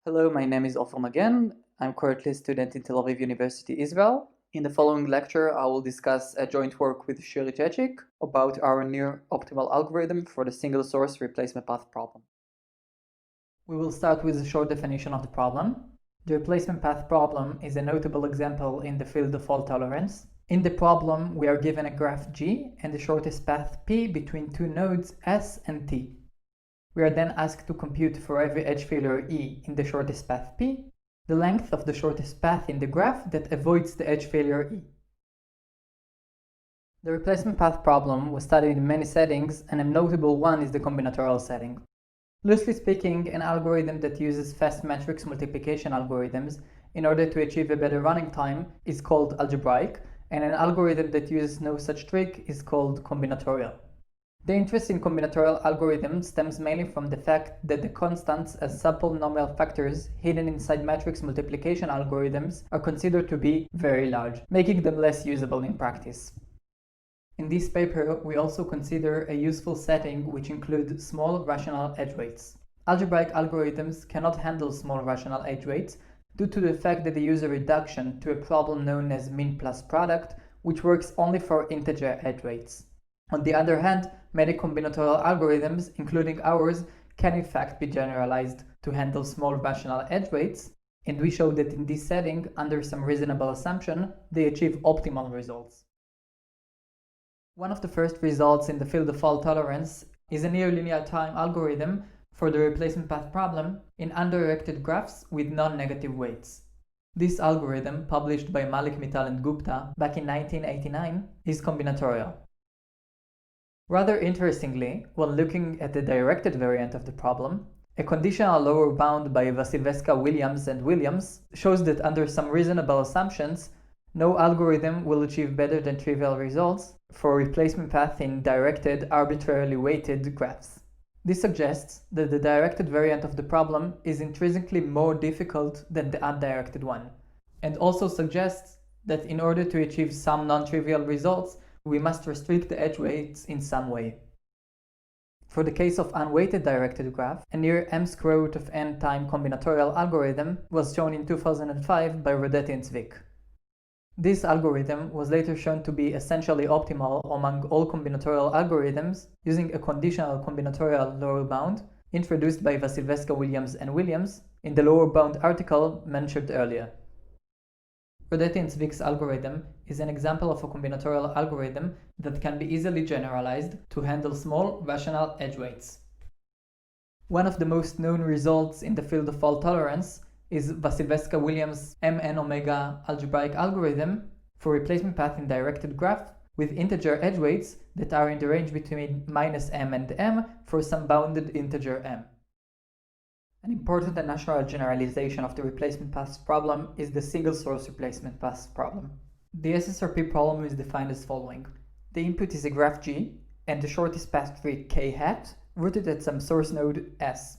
Hello, my name is Ofer Magen. I'm currently a student in Tel Aviv University, Israel. In the following lecture, I will discuss a joint work with Shiri Chechik about our near optimal algorithm for the single source replacement path problem. We will start with a short definition of the problem. The replacement path problem is a notable example in the field of fault tolerance. In the problem, we are given a graph G and the shortest path P between two nodes S and T. We are then asked to compute for every edge failure E in the shortest path P, the length of the shortest path in the graph that avoids the edge failure E. The replacement path problem was studied in many settings, and a notable one is the combinatorial setting. Loosely speaking, an algorithm that uses fast matrix multiplication algorithms in order to achieve a better running time is called algebraic, and an algorithm that uses no such trick is called combinatorial. The interest in combinatorial algorithms stems mainly from the fact that the constants as simple nominal factors hidden inside matrix multiplication algorithms are considered to be very large, making them less usable in practice. In this paper, we also consider a useful setting which includes small rational edge weights. Algebraic algorithms cannot handle small rational edge weights due to the fact that they use a reduction to a problem known as mean plus product, which works only for integer edge weights. On the other hand, many combinatorial algorithms, including ours, can in fact be generalized to handle small rational edge weights, and we show that in this setting, under some reasonable assumption, they achieve optimal results. One of the first results in the field of fault tolerance is a near linear time algorithm for the replacement path problem in undirected graphs with non-negative weights. This algorithm, published by Malik, Mittal and Gupta back in 1989, is combinatorial. Rather interestingly, when looking at the directed variant of the problem, a conditional lower bound by Vasilevska, Williams and Williams shows that under some reasonable assumptions, no algorithm will achieve better than trivial results for replacement path in directed, arbitrarily weighted graphs. This suggests that the directed variant of the problem is intrinsically more difficult than the undirected one, and also suggests that in order to achieve some non-trivial results, we must restrict the edge weights in some way. For the case of unweighted directed graph, a near m^n time combinatorial algorithm was shown in 2005 by Rodetti and Zwick. This algorithm was later shown to be essentially optimal among all combinatorial algorithms using a conditional combinatorial lower bound introduced by Vasilevska, Williams and Williams in the lower bound article mentioned earlier. Rodetti and Zwick's algorithm is an example of a combinatorial algorithm that can be easily generalized to handle small rational edge weights. One of the most known results in the field of fault tolerance is Vasilevska-Williams MN-omega algebraic algorithm for replacement path in directed graph with integer edge weights that are in the range between -m and m for some bounded integer m. An important and natural generalization of the replacement paths problem is the single source replacement paths problem. The SSRP problem is defined as following. The input is a graph G and the shortest path tree k hat rooted at some source node S.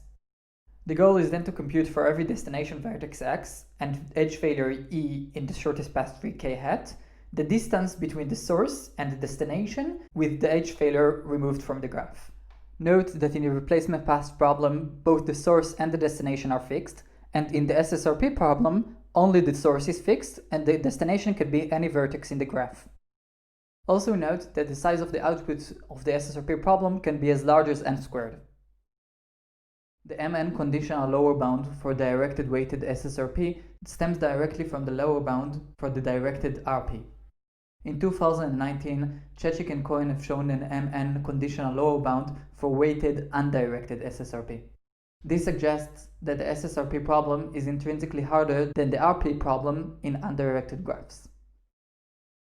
The goal is then to compute for every destination vertex x and edge failure E in the shortest path tree k hat the distance between the source and the destination with the edge failure removed from the graph. Note that in the replacement paths problem, both the source and the destination are fixed, and in the SSRP problem, only the source is fixed and the destination can be any vertex in the graph. Also note that the size of the output of the SSRP problem can be as large as n squared. The Mn conditional lower bound for directed weighted SSRP stems directly from the lower bound for the directed RP. In 2019, Chechik and Cohen have shown an Mn conditional lower bound for weighted undirected SSRP. This suggests that the SSRP problem is intrinsically harder than the RP problem in undirected graphs.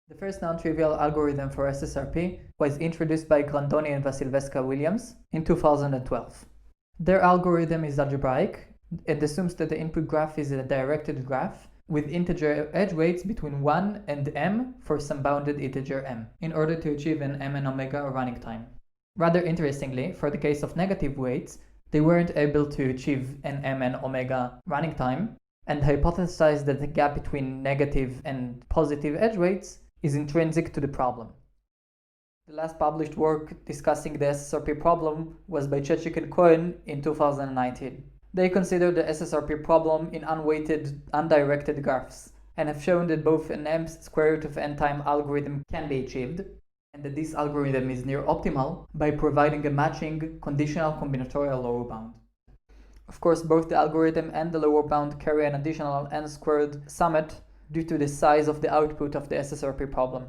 The first non-trivial algorithm for SSRP was introduced by Grandoni and Vasilevska-Williams in 2012. Their algorithm is algebraic and assumes that the input graph is a directed graph with integer edge weights between 1 and m for some bounded integer m, in order to achieve an mn-omega running time. Rather interestingly, for the case of negative weights, they weren't able to achieve an mn-omega running time, and hypothesized that the gap between negative and positive edge weights is intrinsic to the problem. The last published work discussing the SSRP problem was by Chechik and Cohen in 2019. They consider the SSRP problem in unweighted, undirected graphs, and have shown that both an m^n time algorithm can be achieved, and that this algorithm is near optimal by providing a matching conditional combinatorial lower bound. Of course, both the algorithm and the lower bound carry an additional n² summit due to the size of the output of the SSRP problem.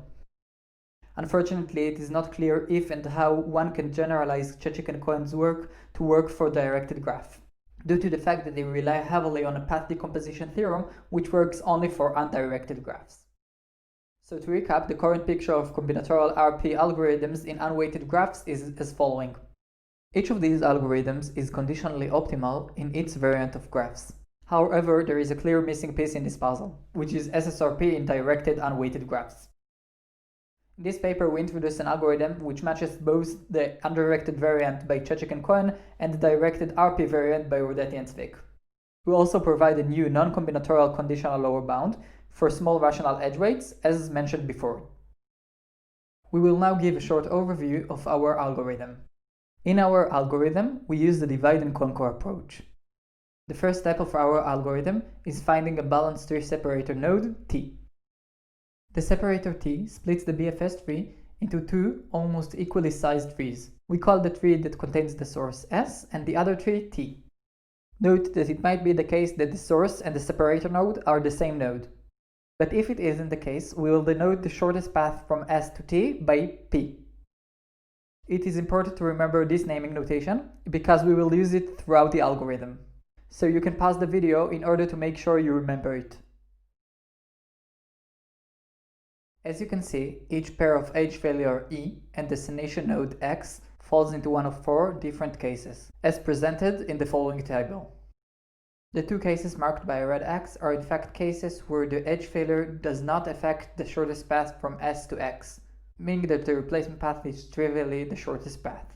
Unfortunately, it is not clear if and how one can generalize Chechik and Cohen's work to work for directed graph, due to the fact that they rely heavily on a path decomposition theorem, which works only for undirected graphs. So to recap, the current picture of combinatorial RP algorithms in unweighted graphs is as following. Each of these algorithms is conditionally optimal in its variant of graphs. However, there is a clear missing piece in this puzzle, which is SSRP in directed unweighted graphs. In this paper, we introduce an algorithm which matches both the undirected variant by Chechik and Cohen and the directed RP variant by Rodetti and Zwick. We also provide a new non-combinatorial conditional lower bound for small rational edge weights, as mentioned before. We will now give a short overview of our algorithm. In our algorithm, we use the divide and conquer approach. The first step of our algorithm is finding a balanced tree separator node T. The separator T splits the BFS tree into two almost equally sized trees. We call the tree that contains the source S and the other tree T. Note that it might be the case that the source and the separator node are the same node. But if it isn't the case, we will denote the shortest path from S to T by P. It is important to remember this naming notation because we will use it throughout the algorithm. So you can pause the video in order to make sure you remember it. As you can see, each pair of edge failure E and destination node X falls into one of four different cases, as presented in the following table. The two cases marked by a red X are in fact cases where the edge failure does not affect the shortest path from S to X, meaning that the replacement path is trivially the shortest path.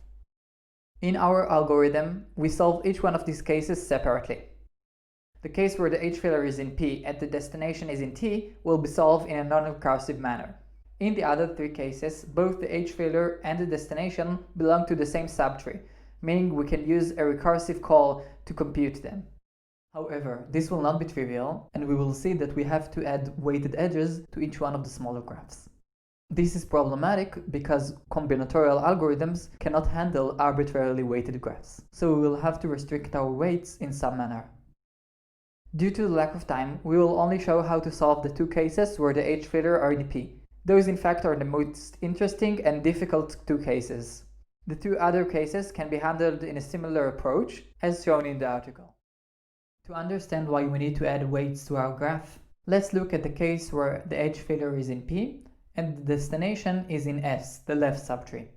In our algorithm, we solve each one of these cases separately. The case where the edge failure is in P and the destination is in T will be solved in a non-recursive manner. In the other three cases, both the edge failure and the destination belong to the same subtree, meaning we can use a recursive call to compute them. However, this will not be trivial, and we will see that we have to add weighted edges to each one of the smaller graphs. This is problematic because combinatorial algorithms cannot handle arbitrarily weighted graphs, so we will have to restrict our weights in some manner. Due to the lack of time, we will only show how to solve the two cases where the edge failure are in P. Those in fact are the most interesting and difficult two cases. The two other cases can be handled in a similar approach, as shown in the article. To understand why we need to add weights to our graph, let's look at the case where the edge failure is in P and the destination is in S, the left subtree.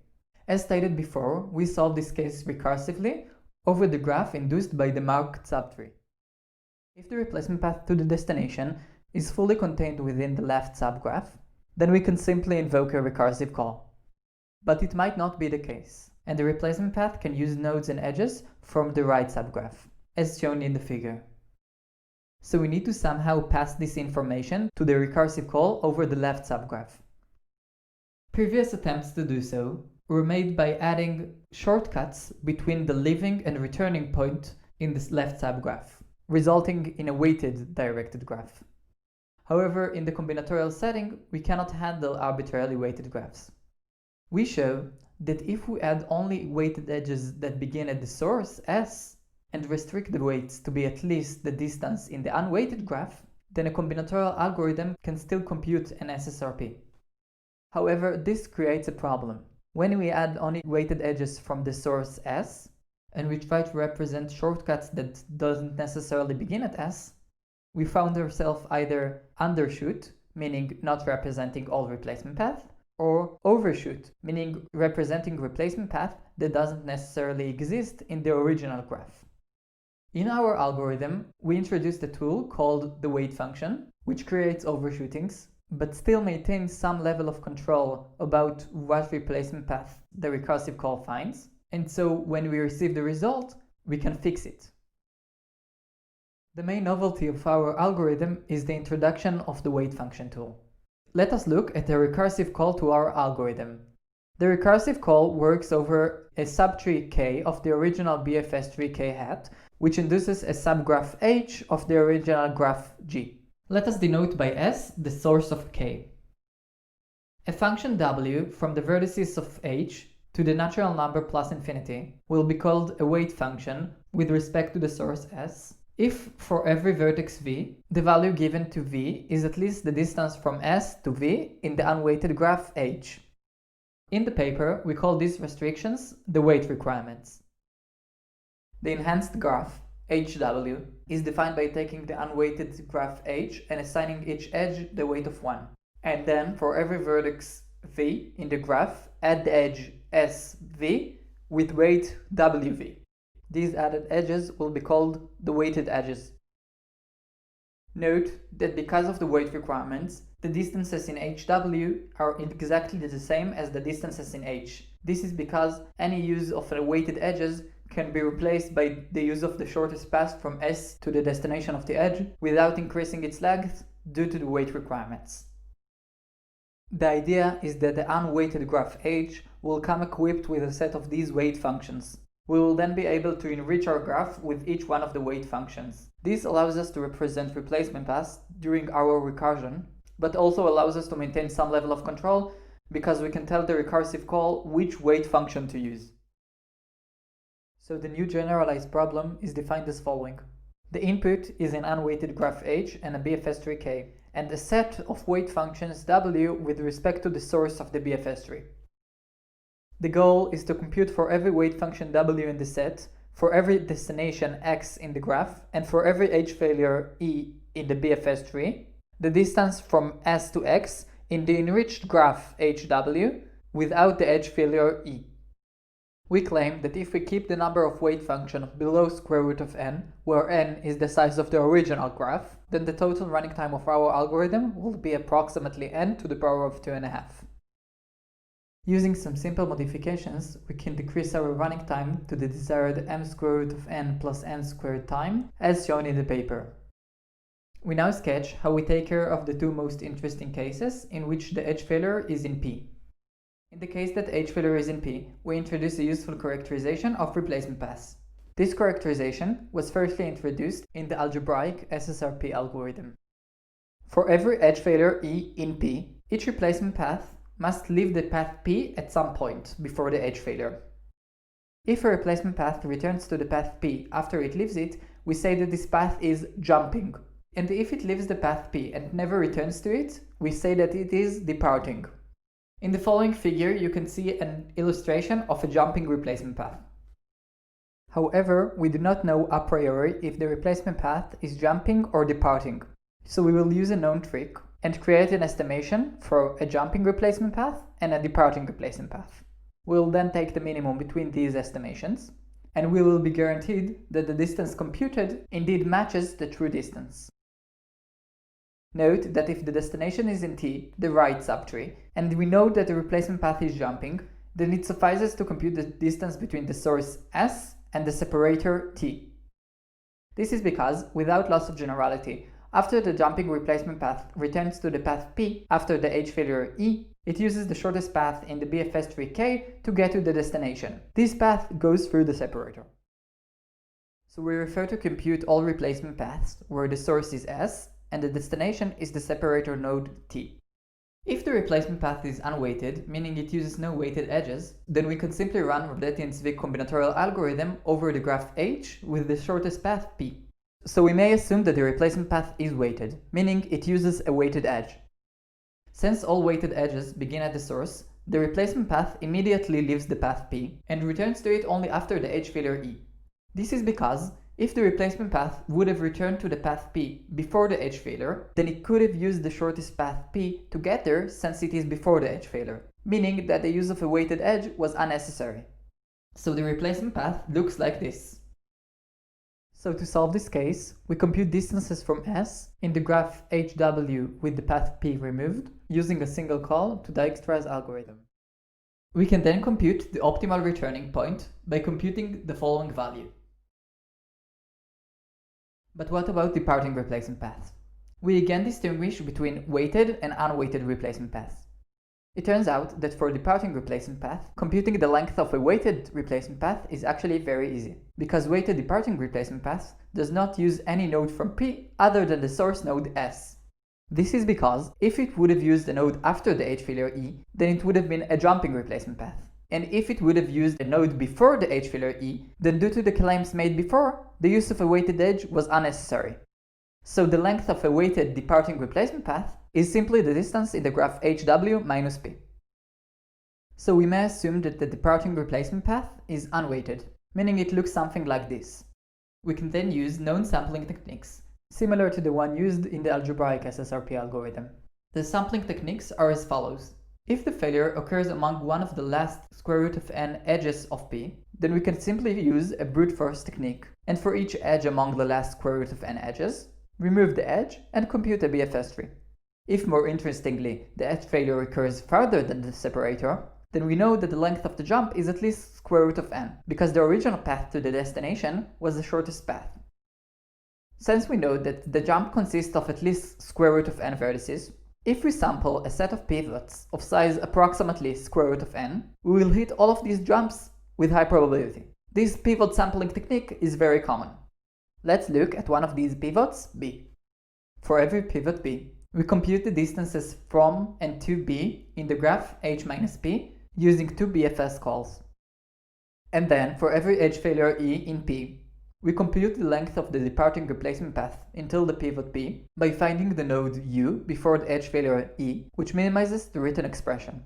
As stated before, we solve this case recursively over the graph induced by the marked subtree. If the replacement path to the destination is fully contained within the left subgraph, then we can simply invoke a recursive call. But it might not be the case, and the replacement path can use nodes and edges from the right subgraph, as shown in the figure. So we need to somehow pass this information to the recursive call over the left subgraph. Previous attempts to do so were made by adding shortcuts between the leaving and returning point in this left subgraph, resulting in a weighted directed graph. However, in the combinatorial setting, we cannot handle arbitrarily weighted graphs. We show that if we add only weighted edges that begin at the source S and restrict the weights to be at least the distance in the unweighted graph, then a combinatorial algorithm can still compute an SSRP. However, this creates a problem. When we add only weighted edges from the source S, and we try to represent shortcuts that doesn't necessarily begin at S, we found ourselves either undershoot, meaning not representing all replacement path, or overshoot, meaning representing replacement path that doesn't necessarily exist in the original graph. In our algorithm, we introduced a tool called the weight function, which creates overshootings, but still maintains some level of control about what replacement path the recursive call finds. And so when we receive the result, we can fix it. The main novelty of our algorithm is the introduction of the weight function tool. Let us look at a recursive call to our algorithm. The recursive call works over a subtree K of the original BFS tree K hat, which induces a subgraph H of the original graph G. Let us denote by S the source of K. A function W from the vertices of H to the natural number plus infinity will be called a weight function with respect to the source S if for every vertex V, the value given to V is at least the distance from S to V in the unweighted graph H. In the paper, we call these restrictions the weight requirements. The enhanced graph HW is defined by taking the unweighted graph H and assigning each edge the weight of 1. And then for every vertex V in the graph, add the edge SV with weight WV. These added edges will be called the weighted edges. Note that because of the weight requirements, the distances in HW are exactly the same as the distances in H. This is because any use of the weighted edges can be replaced by the use of the shortest path from S to the destination of the edge without increasing its length due to the weight requirements. The idea is that the unweighted graph H will come equipped with a set of these weight functions. We will then be able to enrich our graph with each one of the weight functions. This allows us to represent replacement paths during our recursion, but also allows us to maintain some level of control because we can tell the recursive call which weight function to use. So the new generalized problem is defined as following. The input is an unweighted graph H and a BFS tree K, and a set of weight functions W with respect to the source of the BFS tree. The goal is to compute for every weight function W in the set, for every destination X in the graph, and for every edge failure E in the BFS tree, the distance from S to X in the enriched graph HW without the edge failure E. We claim that if we keep the number of weight functions below square root of n, where n is the size of the original graph, then the total running time of our algorithm will be approximately n to the power of 2.5. Using some simple modifications, we can decrease our running time to the desired m square root of n plus n squared time, as shown in the paper. We now sketch how we take care of the two most interesting cases in which the edge failure is in P. In the case that edge failure is in P, we introduce a useful characterization of replacement paths. This characterization was firstly introduced in the algebraic SSRP algorithm. For every edge failure E in P, each replacement path must leave the path P at some point before the edge failure. If a replacement path returns to the path P after it leaves it, we say that this path is jumping. And if it leaves the path P and never returns to it, we say that it is departing. In the following figure, you can see an illustration of a jumping replacement path. However, we do not know a priori if the replacement path is jumping or departing. So we will use a known trick and create an estimation for a jumping replacement path and a departing replacement path. We will then take the minimum between these estimations, and we will be guaranteed that the distance computed indeed matches the true distance. Note that if the destination is in T, the right subtree, and we know that the replacement path is jumping, then it suffices to compute the distance between the source S and the separator T. This is because, without loss of generality, after the jumping replacement path returns to the path P after the edge failure E, it uses the shortest path in the BFS tree K to get to the destination. This path goes through the separator. So we refer to compute all replacement paths where the source is S and the destination is the separator node T. If the replacement path is unweighted, meaning it uses no weighted edges, then we can simply run Rodetian's combinatorial algorithm over the graph H with the shortest path P. So we may assume that the replacement path is weighted, meaning it uses a weighted edge. Since all weighted edges begin at the source, the replacement path immediately leaves the path P and returns to it only after the edge failure E. This is because if the replacement path would have returned to the path P before the edge failure, then it could have used the shortest path P to get there since it is before the edge failure, meaning that the use of a weighted edge was unnecessary. So the replacement path looks like this. So to solve this case, we compute distances from S in the graph HW with the path P removed, using a single call to Dijkstra's algorithm. We can then compute the optimal returning point by computing the following value. But what about departing replacement paths? We again distinguish between weighted and unweighted replacement paths. It turns out that for departing replacement path, computing the length of a weighted replacement path is actually very easy, because weighted departing replacement path does not use any node from P other than the source node S. This is because if it would have used a node after the H-failure E, then it would have been a jumping replacement path. And if it would have used a node before the H-failure E, then due to the claims made before, the use of a weighted edge was unnecessary. So the length of a weighted departing replacement path is simply the distance in the graph HW minus P. So we may assume that the departing replacement path is unweighted, meaning it looks something like this. We can then use known sampling techniques, similar to the one used in the algebraic SSRP algorithm. The sampling techniques are as follows. If the failure occurs among one of the last square root of n edges of P, then we can simply use a brute force technique, and for each edge among the last square root of n edges, remove the edge and compute a BFS tree. If more interestingly, the edge failure occurs farther than the separator, then we know that the length of the jump is at least square root of n, because the original path to the destination was the shortest path. Since we know that the jump consists of at least square root of n vertices, if we sample a set of pivots of size approximately square root of n, we will hit all of these jumps with high probability. This pivot sampling technique is very common. Let's look at one of these pivots, B. For every pivot B, we compute the distances from and to B in the graph H minus P using two BFS calls. And then for every edge failure E in P, we compute the length of the departing replacement path until the pivot B by finding the node U before the edge failure E, which minimizes the written expression.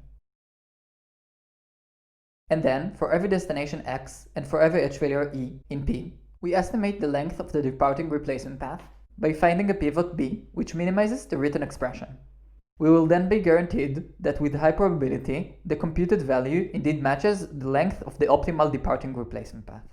And then for every destination X and for every edge failure E in P, we estimate the length of the departing replacement path by finding a pivot B, which minimizes the written expression. We will then be guaranteed that with high probability, the computed value indeed matches the length of the optimal departing replacement path.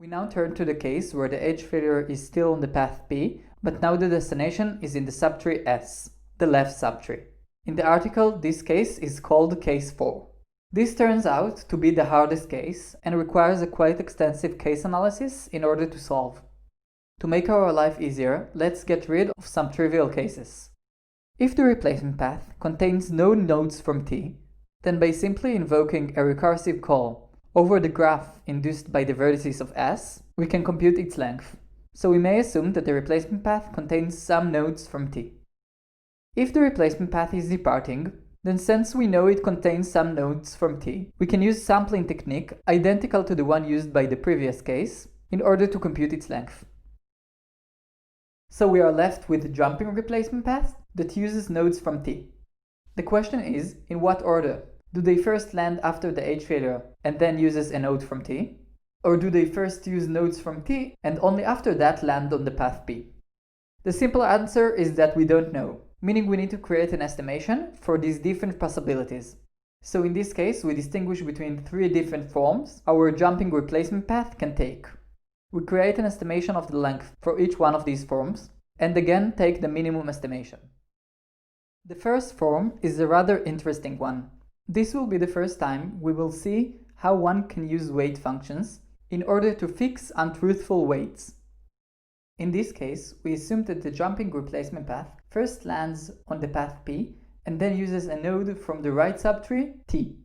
We now turn to the case where the edge failure is still on the path P, but now the destination is in the subtree S, the left subtree. In the article, this case is called case 4. This turns out to be the hardest case and requires a quite extensive case analysis in order to solve. To make our life easier, let's get rid of some trivial cases. If the replacement path contains no nodes from T, then by simply invoking a recursive call over the graph induced by the vertices of S, we can compute its length. So we may assume that the replacement path contains some nodes from T. If the replacement path is departing, then since we know it contains some nodes from T, we can use sampling technique identical to the one used by the previous case in order to compute its length. So we are left with a jumping replacement path that uses nodes from T. The question is, in what order? Do they first land after the H failure and then uses a node from T? Or do they first use nodes from T and only after that land on the path P? The simple answer is that we don't know, meaning we need to create an estimation for these different possibilities. So in this case, we distinguish between three different forms our jumping replacement path can take. We create an estimation of the length for each one of these forms, and again take the minimum estimation. The first form is a rather interesting one. This will be the first time we will see how one can use weight functions in order to fix untruthful weights. In this case, we assume that the jumping replacement path first lands on the path P and then uses a node from the right subtree, T.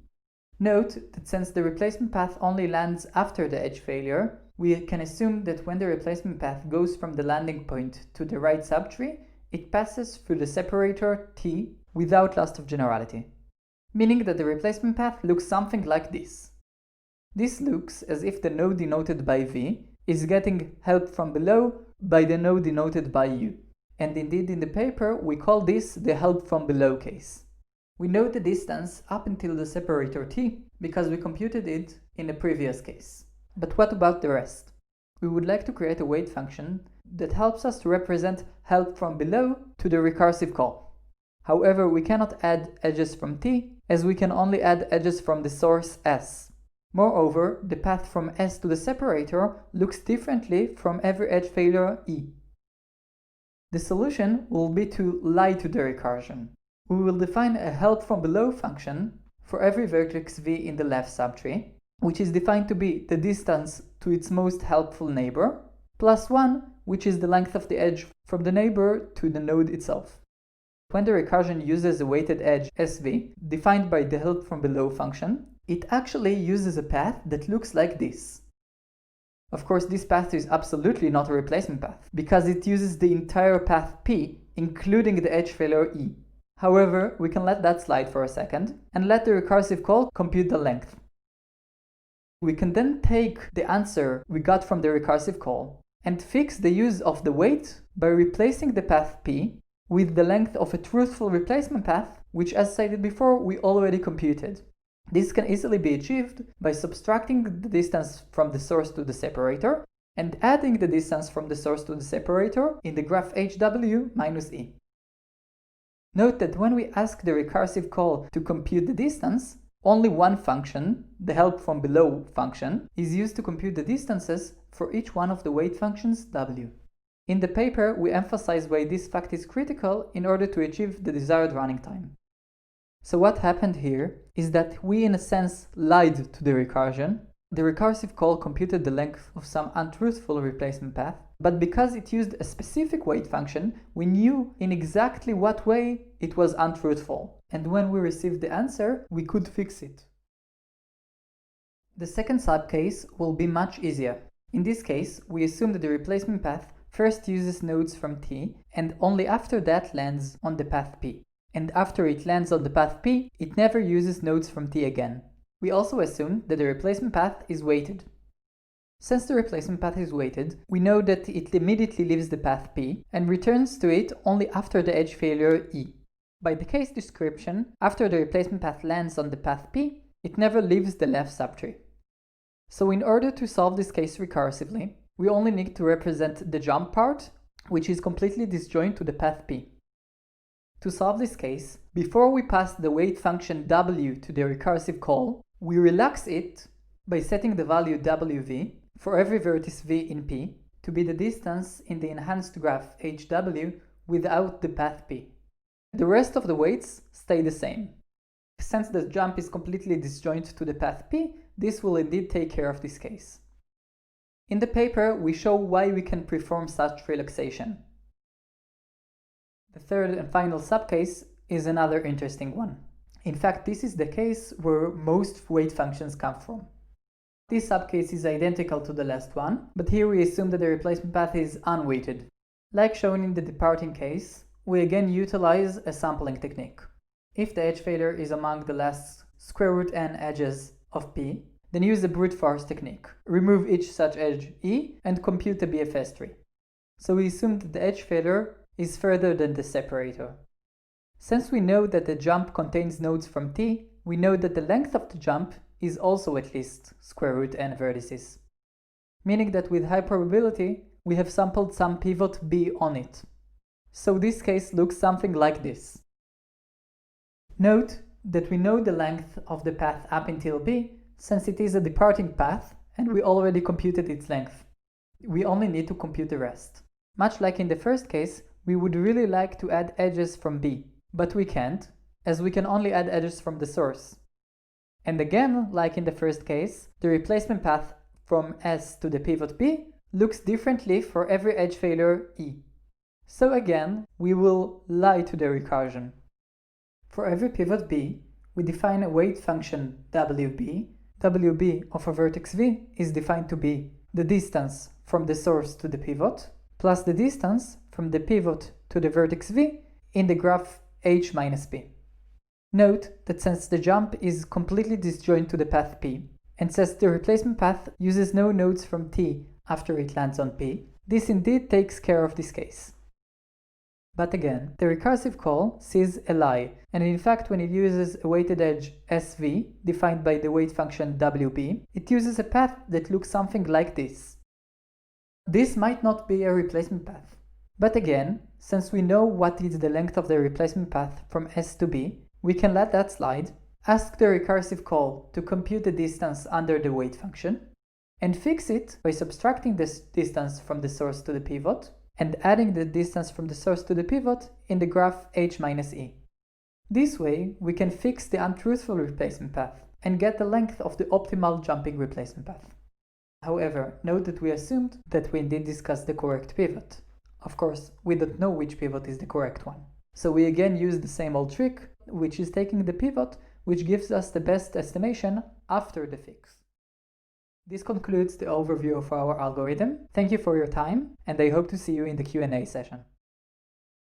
Note that since the replacement path only lands after the edge failure, we can assume that when the replacement path goes from the landing point to the right subtree, it passes through the separator T without loss of generality, meaning that the replacement path looks something like this. This looks as if the node denoted by V is getting help from below by the node denoted by U, and indeed in the paper we call this the help from below case. We know the distance up until the separator T because we computed it in the previous case. But what about the rest? We would like to create a weight function that helps us to represent help from below to the recursive call. However, we cannot add edges from T, as we can only add edges from the source S. Moreover, the path from S to the separator looks differently from every edge failure E. The solution will be to lie to the recursion. We will define a help from below function for every vertex V in the left subtree, which is defined to be the distance to its most helpful neighbor, plus 1, which is the length of the edge from the neighbor to the node itself. When the recursion uses a weighted edge SV, defined by the help from below function, it actually uses a path that looks like this. Of course, this path is absolutely not a replacement path, because it uses the entire path P, including the edge failure E. However, we can let that slide for a second, and let the recursive call compute the length. We can then take the answer we got from the recursive call, and fix the use of the weight by replacing the path P with the length of a truthful replacement path, which, as stated before, we already computed. This can easily be achieved by subtracting the distance from the source to the separator and adding the distance from the source to the separator in the graph HW minus E. Note that when we ask the recursive call to compute the distance, only one function, the help from below function, is used to compute the distances for each one of the weight functions W. In the paper, we emphasize why this fact is critical in order to achieve the desired running time. So what happened here is that we in a sense lied to the recursion. The recursive call computed the length of some untruthful replacement path, but because it used a specific weight function, we knew in exactly what way it was untruthful. And when we received the answer, we could fix it. The second subcase will be much easier. In this case, we assume that the replacement path first uses nodes from T, and only after that lands on the path P. And after it lands on the path P, it never uses nodes from T again. We also assume that the replacement path is weighted. Since the replacement path is weighted, we know that it immediately leaves the path P and returns to it only after the edge failure E. By the case description, after the replacement path lands on the path P, it never leaves the left subtree. So in order to solve this case recursively, we only need to represent the jump part, which is completely disjoint to the path P. To solve this case, before we pass the weight function W to the recursive call, we relax it by setting the value WV for every vertex V in P to be the distance in the enhanced graph HW without the path P. The rest of the weights stay the same. Since the jump is completely disjoint to the path P, this will indeed take care of this case. In the paper, we show why we can perform such relaxation. The third and final subcase is another interesting one. In fact, this is the case where most weight functions come from. This subcase is identical to the last one, but here we assume that the replacement path is unweighted. Like shown in the departing case, we again utilize a sampling technique. If the edge failure is among the last square root n edges of P, then use the brute force technique. Remove each such edge E and compute the BFS tree. So we assume that the edge failure is further than the separator. Since we know that the jump contains nodes from T, we know that the length of the jump is also at least square root n vertices, meaning that with high probability we have sampled some pivot B on it. So this case looks something like this. Note that we know the length of the path up until B since it is a departing path and we already computed its length. We only need to compute the rest. Much like in the first case, we would really like to add edges from B, but we can't, as we can only add edges from the source. And again, like in the first case, the replacement path from S to the pivot B looks differently for every edge failure E. So again, we will lie to the recursion. For every pivot B, we define a weight function WB. WB of a vertex V is defined to be the distance from the source to the pivot, plus the distance from the pivot to the vertex V in the graph H minus P. Note that since the jump is completely disjoint to the path P, and since the replacement path uses no nodes from T after it lands on P, this indeed takes care of this case. But again, the recursive call sees a lie, and in fact when it uses a weighted edge SV, defined by the weight function WB, it uses a path that looks something like this. This might not be a replacement path. But again, since we know what is the length of the replacement path from S to B, we can let that slide, ask the recursive call to compute the distance under the weight function, and fix it by subtracting this distance from the source to the pivot, and adding the distance from the source to the pivot in the graph H minus E. This way, we can fix the untruthful replacement path and get the length of the optimal jumping replacement path. However, note that we assumed that we indeed discussed the correct pivot. Of course, we don't know which pivot is the correct one. So we again use the same old trick, which is taking the pivot, which gives us the best estimation after the fix. This concludes the overview of our algorithm. Thank you for your time, and I hope to see you in the Q&A session.